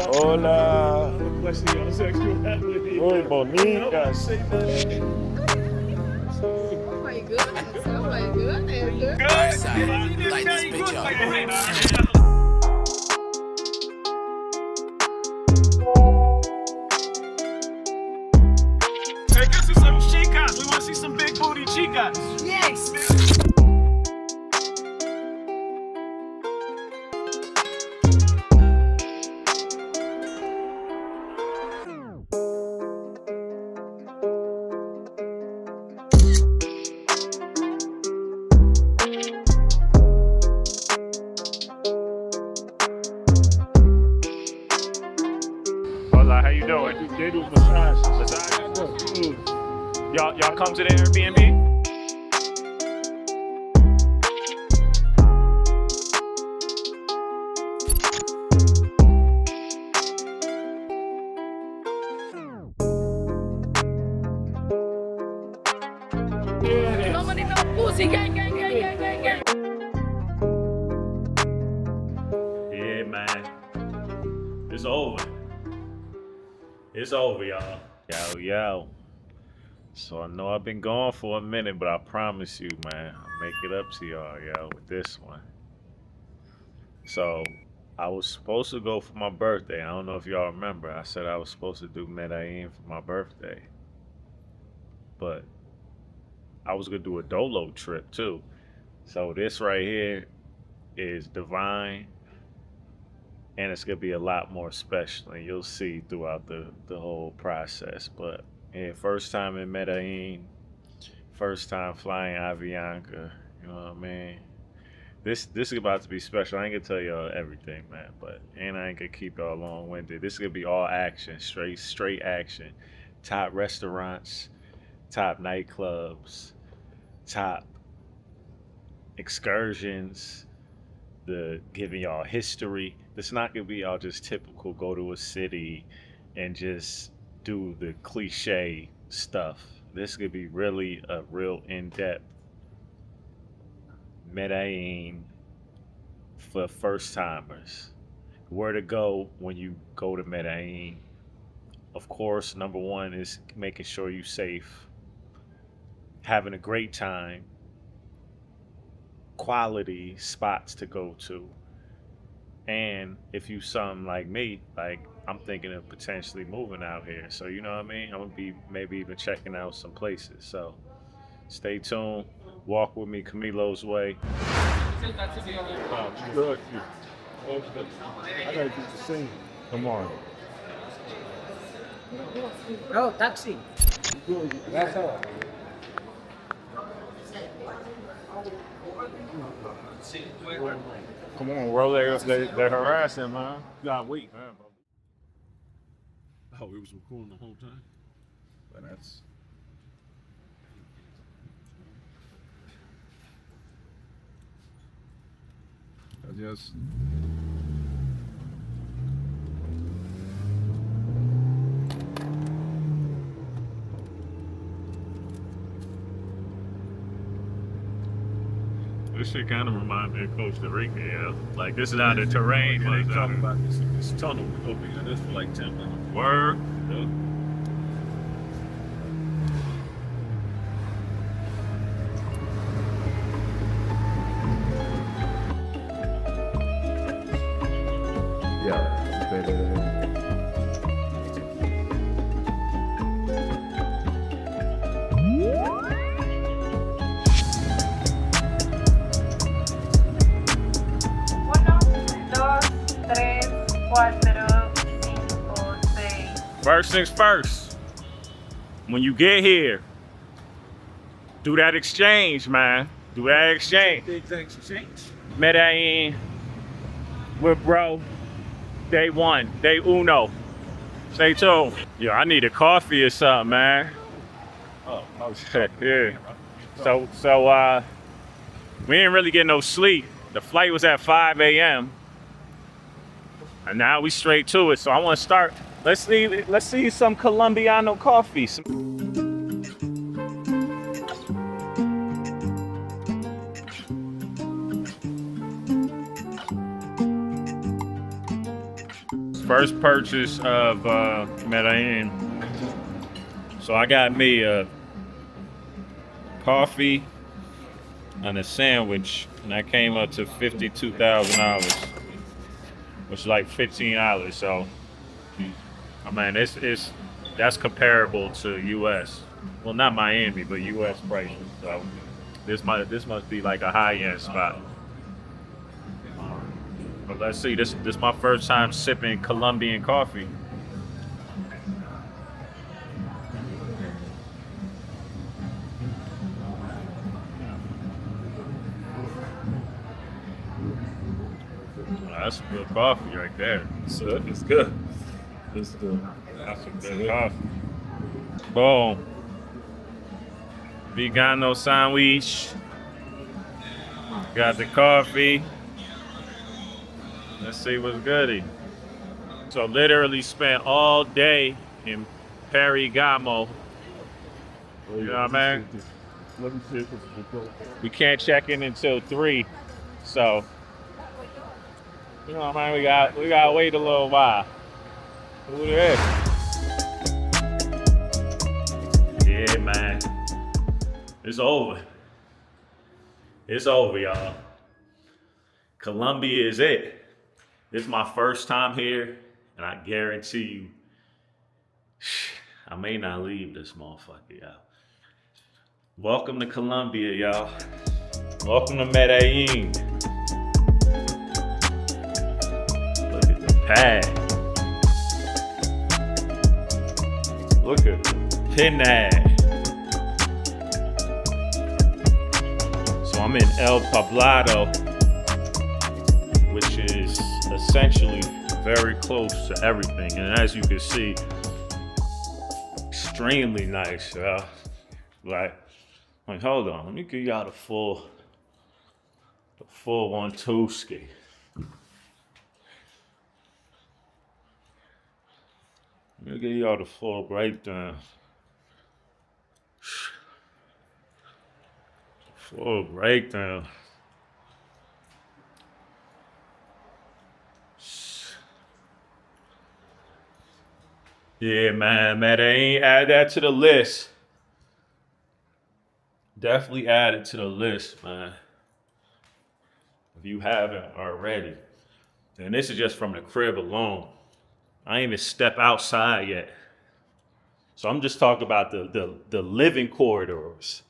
Hola. Question your sexuality. Muy bonitas. Oh my goodness, oh my goodness. Good. Light this bitch up. Take us to some chicas. We want to see some big booty chicas. Yes. Hola, how you doing? They do massages. Y'all come to the Airbnb? Nobody no pussy, gang, gang, gang, gang, gang, gang. Yeah, man. It's over. It's over, y'all. Yo. So I know I've been gone for a minute, but I promise you, man, I'll make it up to y'all, yo, with this one. So I was supposed to go for my birthday. I don't know if y'all remember. I said I was supposed to do Medellin for my birthday. But I was gonna do a Dolo trip too. So this right here is divine, and it's gonna be a lot more special, and you'll see throughout the whole process. But yeah, first time in Medellin, first time flying Avianca, you know what I mean? This is about to be special. I ain't gonna tell y'all everything, man, and I ain't gonna keep y'all long-winded. This is gonna be all action, straight action. Top restaurants, top nightclubs, top excursions, the giving y'all history. It's not gonna be all just typical go to a city and just do the cliche stuff. This could be really a real in-depth Medellin for first timers. Where to go when you go to Medellin. Of course, number one is making sure you're safe, having a great time, quality spots to go to. And if you something like me, like I'm thinking of potentially moving out here. So you know what I mean? I'm gonna be maybe even checking out some places. So stay tuned. Walk with me Camilo's way. Good. I gotta do the same. Come on. Bro, taxi. That's all. Come on, bro. They're harassing, man. You gotta wait, man. Oh, it was recording the whole time? But that's. I just. This shit kind of remind me of Costa Rica, yeah. Like this is how the terrain Yeah, was. they talking about this tunnel. We'll be in this for like 10 minutes. Word. Yeah. Yeah. Better. Uno, dos, tres, cuatro, cinco, seis. First things first. When you get here, do that exchange, man. Do that exchange. Big things to change. Medellin with bro. Day one. Day uno. Stay tuned. Yeah, I need a coffee or something, man. Oh, Yeah. So we didn't really get no sleep. The flight was at 5 a.m. And now we straight to it. So I want to start. Let's see some Colombiano coffee. First purchase of Medellin. So I got me a coffee and a sandwich, and that came up to $52,000, which is like $15. So, I mean, that's comparable to U.S. Well, not Miami, but U.S. prices. So this must be like a high-end spot. But let's see. This is my first time sipping Colombian coffee. That's some good coffee right there. It's good. It's good. That's some good coffee. Boom. Vegano sandwich. Got the coffee. Let's see what's goody. So literally spent all day in Perigamo. You know what I mean? Let me see if it's We can't check in until 3. So, you know what I mean? We gotta wait a little while. Who is? Yeah, man. It's over. It's over, y'all. Colombia is it. This is my first time here, and I guarantee you, I may not leave this motherfucker, y'all. Welcome to Colombia, y'all. Welcome to Medellin. Look at the pad. Look at the pinad. So I'm in El Poblado, which is essentially very close to everything. And as you can see, extremely nice, y'all. Like, hold on, let me give y'all the full 1-2 ski. Let me give y'all the full breakdown. Full breakdown. Yeah, man, Medellin, add that to the list. Definitely add it to the list, man. If you haven't already. And this is just from the crib alone. I ain't even step outside yet. So I'm just talking about the living corridors.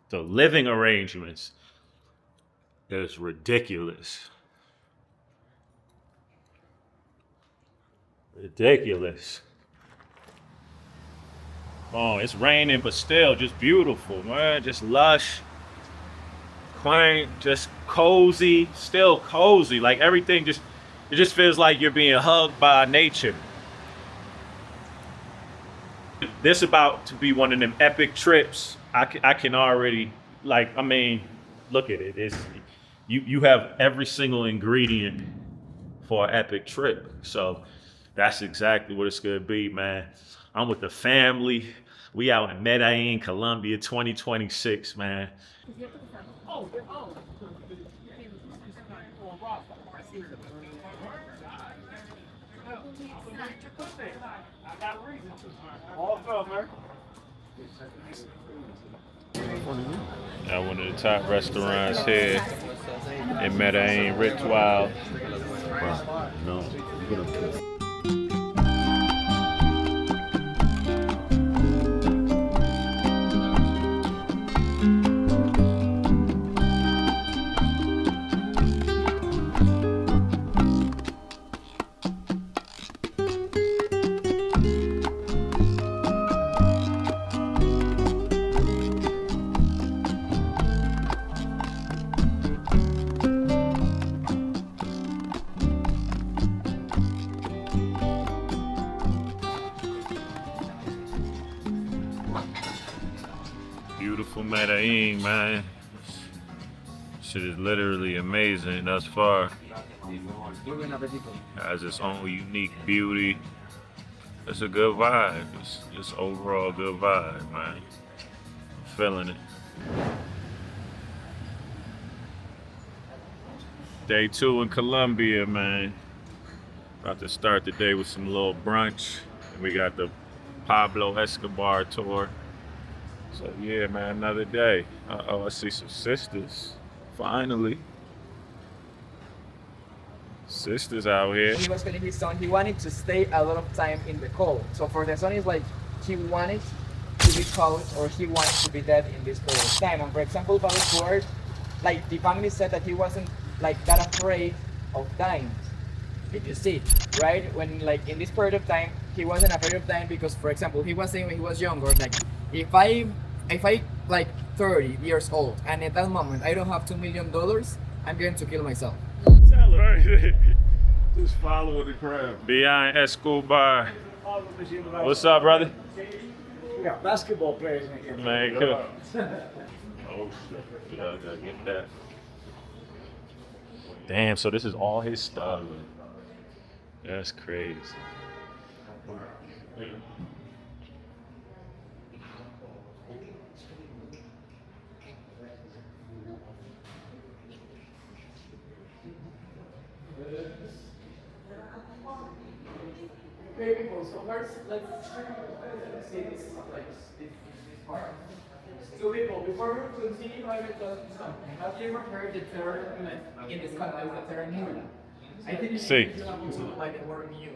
The living arrangements. It's ridiculous. Ridiculous. Oh, it's raining, but still just beautiful, man. Just lush, quaint, just cozy, still cozy. Like everything it just feels like you're being hugged by nature. This about to be one of them epic trips. I can already, like, I mean, look at it. You have every single ingredient for an epic trip. So that's exactly what it's gonna be, man. I'm with the family. We out in Medellin, Colombia, 2026, man. At one of the top restaurants here in Medellin, Ritual. No, you're gonna. Beautiful Medellin, man. Shit is literally amazing thus far. Has its own unique beauty. It's a good vibe. It's overall good vibe, man. I'm feeling it. Day 2 in Colombia, man. About to start the day with some little brunch. We got the Pablo Escobar tour. So yeah, man, another day. Uh-oh, I see some sisters. Finally. Sisters out here. He was telling his son he wanted to stay a lot of time in the cold. So for the son, it's like he wanted to be cold or he wanted to be dead in this period of time. And for example, Pablo Escobar, like the family said that he wasn't like that afraid of dying. If you see, right? When like in this period of time, he wasn't afraid of dying because, for example, he was saying when he was younger, like if I like 30 years old and at that moment I don't have $2 million, I'm going to kill myself. Tell her. Just follow the crowd. Behind Escobar. What's up, brother? We got basketball players in here. Man, good. Oh shit. Yeah, I gotta get that. Damn, so this is all his stuff. That's crazy. Okay, people, so first let's see this part. So people, before we continue, I will tell you something. Have you ever heard the term in this country, the term mula? I think it's Sí. like the word mule.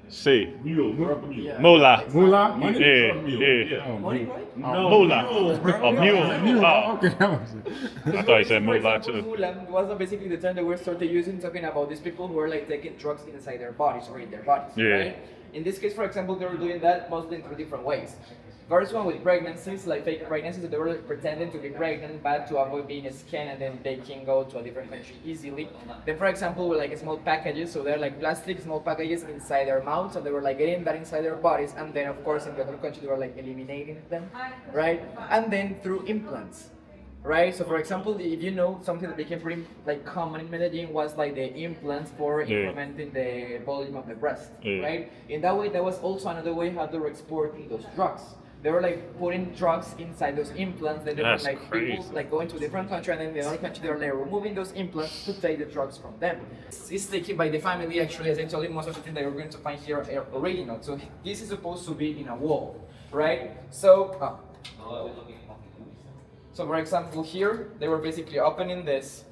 Sí. Mule. Yeah. Mula. Mula? Money? Yeah, Mule. yeah. Money, right? Mula. A mule. Oh, Okay, that was it. I thought you said For mula example, too. mula was basically the term that we started using talking about these people who are like taking drugs inside their bodies or in their bodies. Yeah. Right? In this case, for example, they were doing that mostly in 3 different ways. First one with pregnancies, like fake pregnancies, they were like pretending to be pregnant but to avoid being scanned and then they can go to a different country easily. Then for example with like small packages, so they're like plastic small packages inside their mouths, so they were like getting that inside their bodies, and then of course in the other country they were like eliminating them, right? And then through implants. Right, so for example, if you know something that became pretty like common in Medellin was like the implants for incrementing the volume of the breast, right? In that way, that was also another way how they were exporting those drugs. They were like putting drugs inside those implants. Then they were That's like crazy. people like going to a different country, and then in the other country they were like removing those implants to take the drugs from them. It's taken by the family actually. As I told you, most of the things that you're going to find here are original. So this is supposed to be in a wall, right? So. So for example here, they were basically opening this,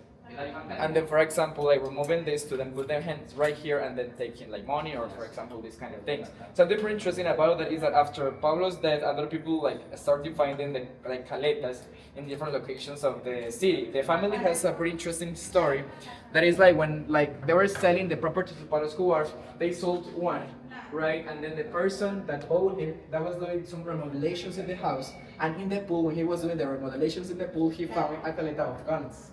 and then for example like removing this to then put their hands right here and then taking like money or for example these kind of things. Something pretty interesting about that is that after Pablo's death, other people like started finding the like caletas in different locations of the city. The family has a pretty interesting story that is like when like they were selling the property to Pablo Escobar, they sold one. Right, and then the person that owned it, that was doing some remodelations in the house, and in the pool, when he was doing the remodelations in the pool, he found a caleta of guns,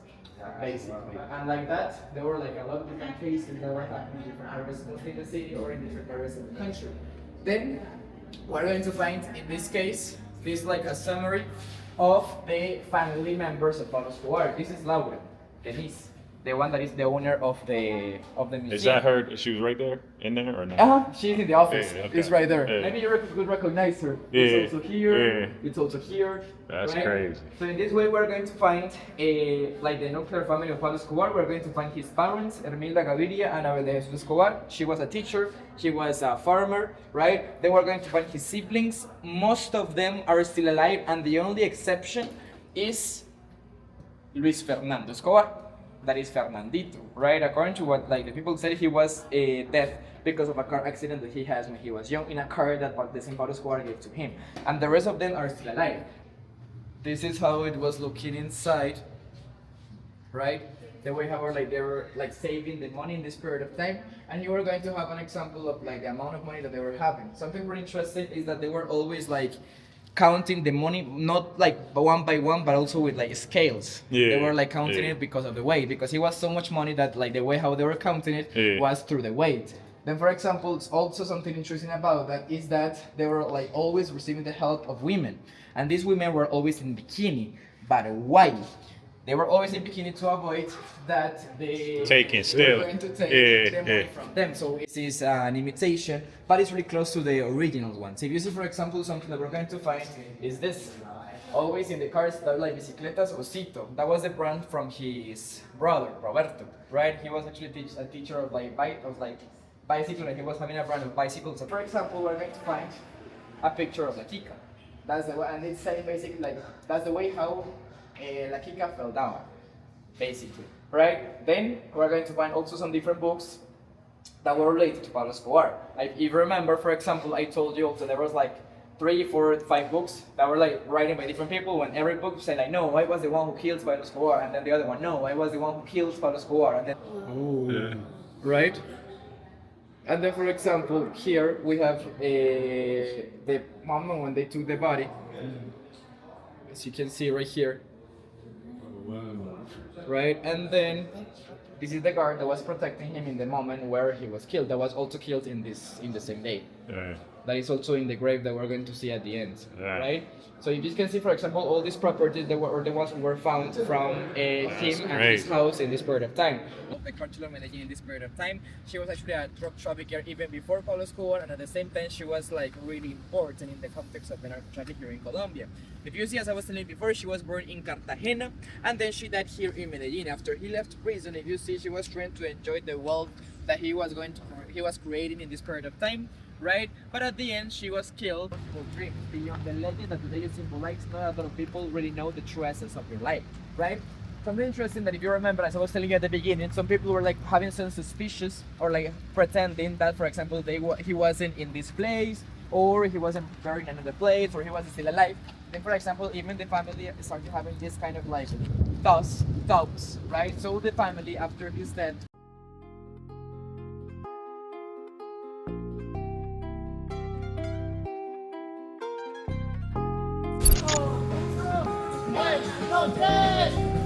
basically. And like that, there were like a lot of different cases that were happening in different areas, mostly in the city or in different areas of the country. Then, we're going to find, in this case, this is like a summary of the family members of Pablo Escobar. This is Laura, Denise, the one that is the owner of the museum. Is that her? She was right there, in there, or not? She's in the office. Yeah, okay. It's right there. Yeah. Maybe you could recognize her. Yeah. It's also here. Yeah. It's also here. That's right? crazy. So in this way, we're going to find like the nuclear family of Pablo Escobar. We're going to find his parents, Hermilda Gaviria and Abel de Jesus Escobar. She was a teacher. She was a farmer, right? Then we're going to find his siblings. Most of them are still alive, and the only exception is Luis Fernando Escobar. That is Fernandito, right? According to what like the people said, he was dead because of a car accident that he has when he was young in a car that the same Pablo Escobar gave to him. And the rest of them are still alive. This is how it was looking inside, right? The way how they were like saving the money in this period of time. And you were going to have an example of like the amount of money that they were having. Something very interesting is that they were always like counting the money, not like one by one, but also with like scales. They were like counting it because of the weight, because it was so much money that like the way how they were counting it was through the weight. Then for example, it's also something interesting about that is that they were like always receiving the help of women, and these women were always in bikini. But why? They were always in bikini to avoid that they were going to take the money from them. So this is an imitation, but it's really close to the original ones. If you see, for example, something that we're going to find is this. Always in the cars, that like bicicletas Osito. That was the brand from his brother, Roberto, right? He was actually a teacher of like bicycle and he was having a brand of bicycle. So for example, we're going to find a picture of La Kika. That's the way, and it's saying basically like that's the way how La Kika fell down, basically, right? Then we're going to find also some different books that were related to Pablo Escobar. Like if you remember, for example, I told you also there was like 3, 4, 5 books that were like written by different people, and every book said like, no, I was the one who killed Pablo Escobar, and then the other one, no, I was the one who killed Pablo Escobar, and then right? And then for example, here we have the moment when they took the body, as you can see right here, right? And then this is the guard that was protecting him in the moment where he was killed. That was also killed in the same day. That is also in the grave that we're going to see at the end, right? So if you can see, for example, all these properties that were the ones who were found from him and his house in this period of time. The cartel of Medellin in this period of time, she was actually a drug trafficker even before Pablo Escobar, and at the same time she was like really important in the context of the narco traffic here in Colombia. If you see, as I was telling you before, she was born in Cartagena and then she died here in Medellin. After he left prison, if you see, she was trying to enjoy the wealth that he was creating in this period of time. Right? But at the end, she was killed for dreams. Beyond the legend that today symbolizes, not a lot of people really know the true essence of your life, right? Something interesting that if you remember, as I was telling you at the beginning, some people were like having some suspicious or like pretending that, for example, he wasn't in this place, or he wasn't buried in another place, or he wasn't still alive. Then, for example, even the family started having this kind of like doubts, right? So the family, after his death,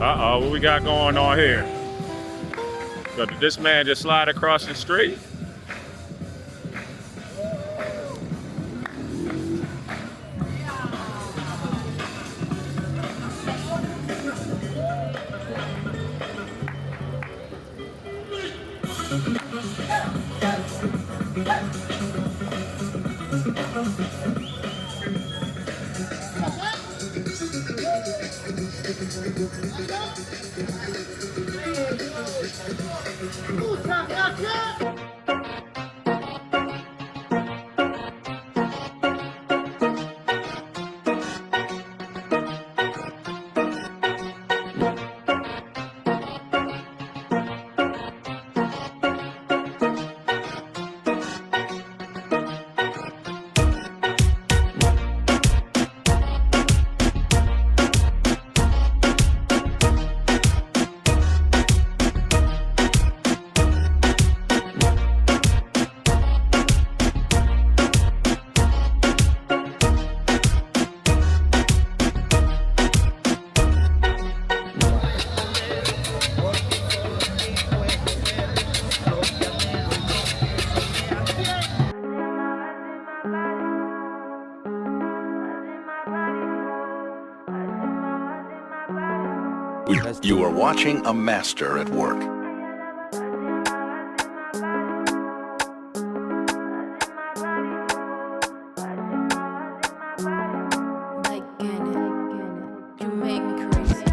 Uh-oh, what we got going on here? So did this man just slide across the street? You are watching a master at work. You make me crazy.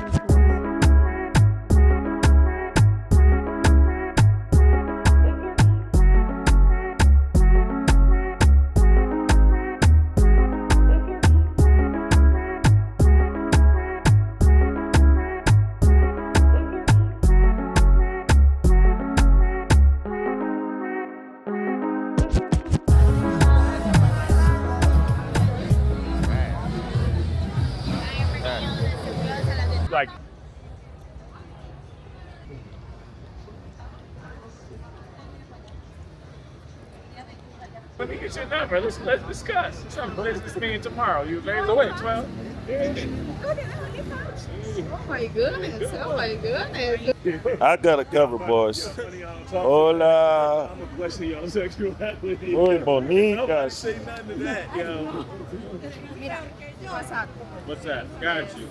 Like, let me get your number. Let's discuss. Let's meet tomorrow. You available? Wait, 12? Oh my goodness, oh my goodness. I got a cover, boys. Hola. I'm a question y'all sexuality. Muy bonita. Say nothing to that, yo. Mira, WhatsApp. What's that? Got you.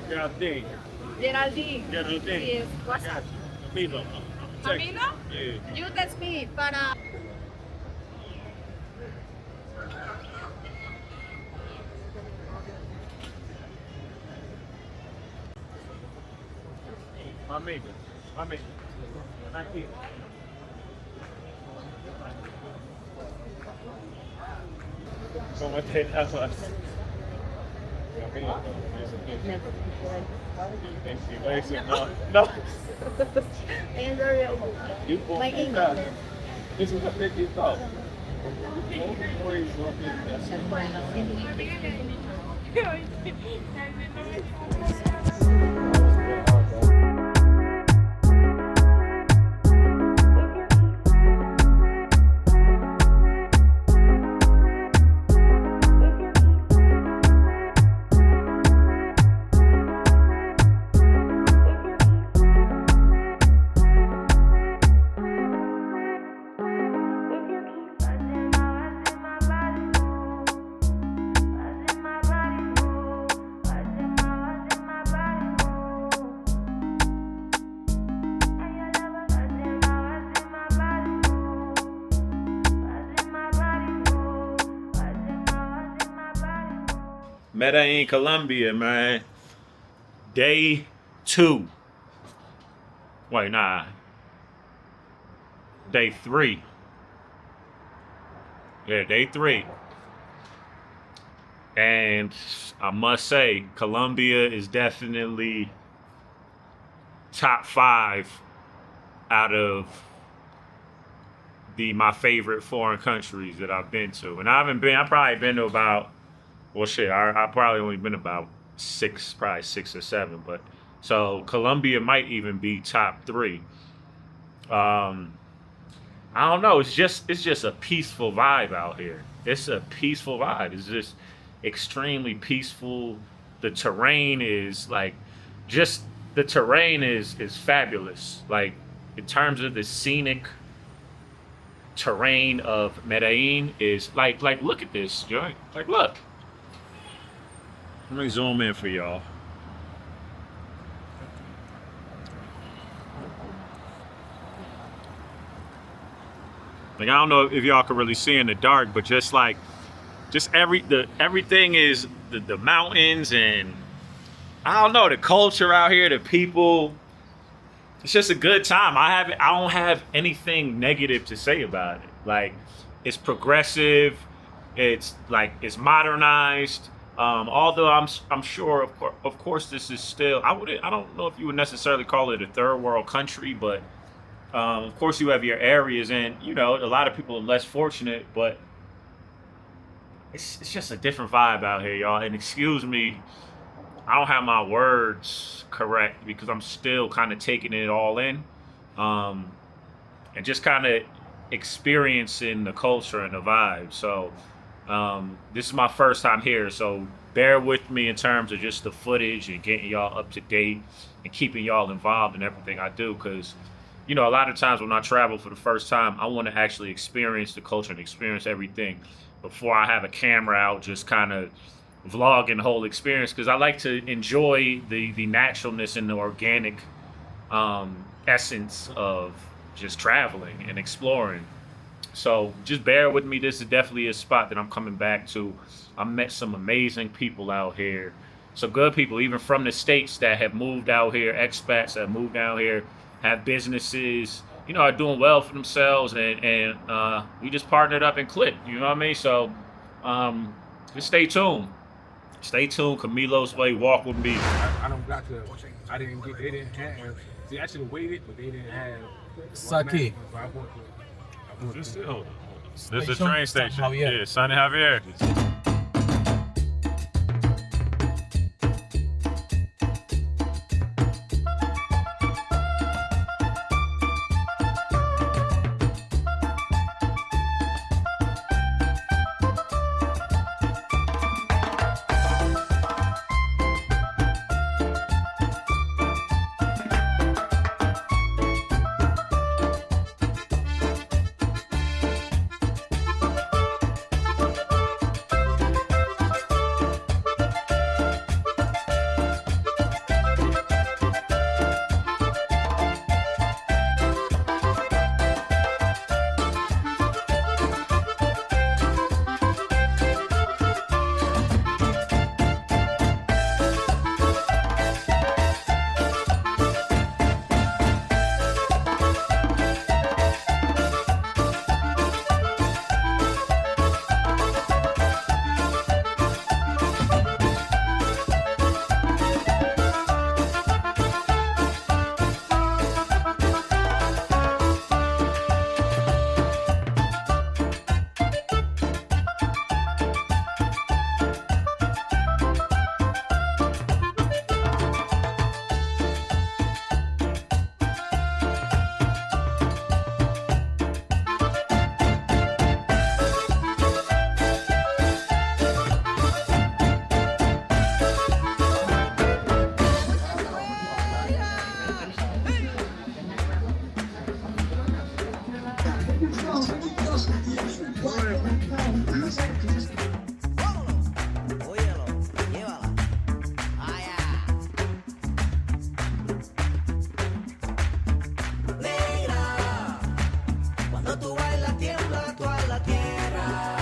Geraldine. Geraldine. Geraldine. Yes, WhatsApp. Camilo. Camilo? Yeah. You text me para... Amigo. Aquí. ¿Cómo te llamas? No, no. You My English. This is what they thought. Medellin, Colombia, man. Day 2. Wait, nah. Day 3. Yeah, day 3. And I must say, Colombia is definitely top 5 out of my favorite foreign countries that I've been to. And I've probably been to about, well, shit, I probably only been about 6 or 7. But so Colombia might even be top 3. I don't know. It's just a peaceful vibe out here. It's a peaceful vibe. It's just extremely peaceful. The terrain is is fabulous. Like in terms of the scenic terrain of Medellin is like look at this joint. Like look. Let me zoom in for y'all. Like I don't know if y'all can really see in the dark, but everything is the mountains, and I don't know, the culture out here, the people. It's just a good time. I don't have anything negative to say about it. Like it's progressive, it's modernized. Although I'm sure, of course, this is still. I don't know if you would necessarily call it a third world country, but of course you have your areas, and a lot of people are less fortunate, but it's just a different vibe out here, y'all. And excuse me, I don't have my words correct because I'm still kind of taking it all in, and just kind of experiencing the culture and the vibe. So. This is my first time here, so bear with me in terms of just the footage and getting y'all up to date and keeping y'all involved in everything I do, because a lot of times when I travel for the first time, I want to actually experience the culture and experience everything before I have a camera out just kind of vlogging the whole experience, because I like to enjoy the naturalness and the organic essence of just traveling and exploring. So just bear with me. This is definitely a spot that I'm coming back to. I met some amazing people out here. Some good people, even from the States, that have moved out here, expats that have moved out here, have businesses, are doing well for themselves, and we just partnered up and clicked, you know what I mean? So just stay tuned. Stay tuned. Camilo's Way, walk with me. I didn't get, they didn't have, see, I should have waited, but they didn't have. Sake. This is the train station. Yeah, San Javier. Óyelo, llévala. Negra, cuando tú bailas tiembla toda la tierra.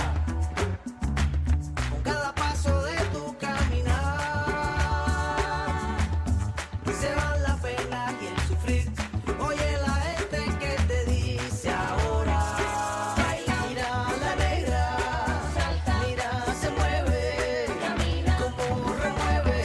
Con cada paso de tu caminar, se van la pena y el sufrir. Oye la gente que te dice ahora. Mira la negra, mira se mueve, como remueve.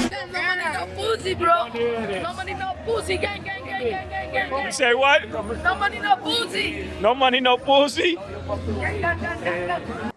No money, no pussy, bro. No money, no pussy. Gang, gang, gang, gang, gang, gang. You say what? No money, no pussy. No money, no pussy. Gang, gang, gang, gang, gang.